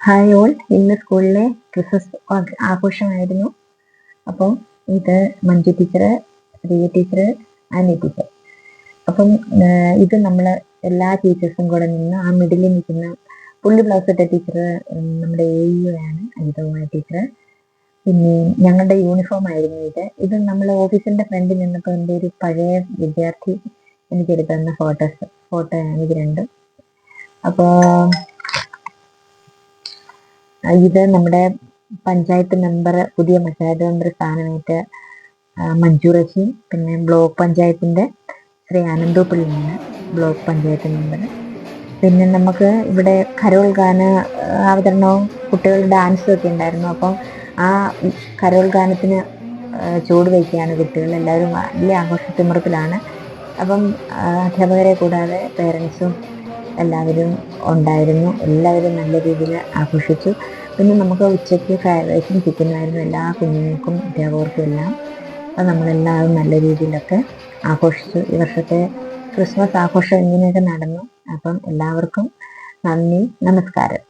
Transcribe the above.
Hi all, ഇന്ന് സ്കൂളിലെ Christmas ആഘോഷമായിരുന്നു. അപ്പം ഇത് Manju teacher, Riya teacher, Annie teacher. അപ്പം ഇത് നമ്മൾ എല്ലാ ടീച്ചേഴ്സും കൂടെ നിന്ന് ആ മിഡിലിൽ നിൽക്കുന്ന പുള്ളി ബ്ലൗസ് ഇട്ട ടീച്ചർ നമ്മുടെ AU ആണ് അനിതകുമാരി ടീച്ചർ. പിന്നെ ഞങ്ങളുടെ യൂണിഫോം ആയിരുന്നു ഇത് നമ്മൾ ഓഫീസിന്റെ ഫ്രണ്ടിൽ നിന്നപ്പോൾ എൻ്റെ ഒരു പഴയ വിദ്യാർത്ഥി എനിക്ക് എടുത്തു തന്ന ഫോട്ടോയാണ് ഇത് രണ്ടും. അപ്പോൾ ഇത് നമ്മുടെ പഞ്ചായത്ത് മെമ്പർ, പുതിയ പഞ്ചായത്ത് മെമ്പർ സ്ഥാനമേറ്റ മഞ്ജു റഷീൻ, പിന്നെ ബ്ലോക്ക് പഞ്ചായത്തിന്റെ ശ്രീ അനന്തോപ്പള്ളിയാണ് ബ്ലോക്ക് പഞ്ചായത്ത് മെമ്പർ. പിന്നെ നമുക്ക് ഇവിടെ കരോൾഗാന അവതരണവും കുട്ടികളുടെ ഡാൻസും ഒക്കെ ഉണ്ടായിരുന്നു. അപ്പം ആ കരോൾഗാനത്തിന് ചുവട് വയ്ക്കുകയാണ് കുട്ടികൾ. എല്ലാവരും വലിയ ആഘോഷത്തിമുറത്തിലാണ്. അപ്പം അധ്യാപകരെ കൂടാതെ പേരൻസും എല്ലാവരും ഉണ്ടായിരുന്നു. എല്ലാവരും നല്ല രീതിയിൽ ആഘോഷിച്ചു. പിന്നെ നമുക്ക് ഉച്ചയ്ക്ക് ഫ്രൈഡ് റൈസും ചിക്കനുമായിരുന്നു എല്ലാ കുഞ്ഞുങ്ങൾക്കും അധ്യാപകർക്കും എല്ലാം. അപ്പം നമ്മളെല്ലാവരും നല്ല രീതിയിലൊക്കെ ആഘോഷിച്ചു. ഈ വർഷത്തെ ക്രിസ്മസ് ആഘോഷം ഇങ്ങനെയൊക്കെ നടന്നു. അപ്പം എല്ലാവർക്കും നന്ദി, നമസ്കാരം.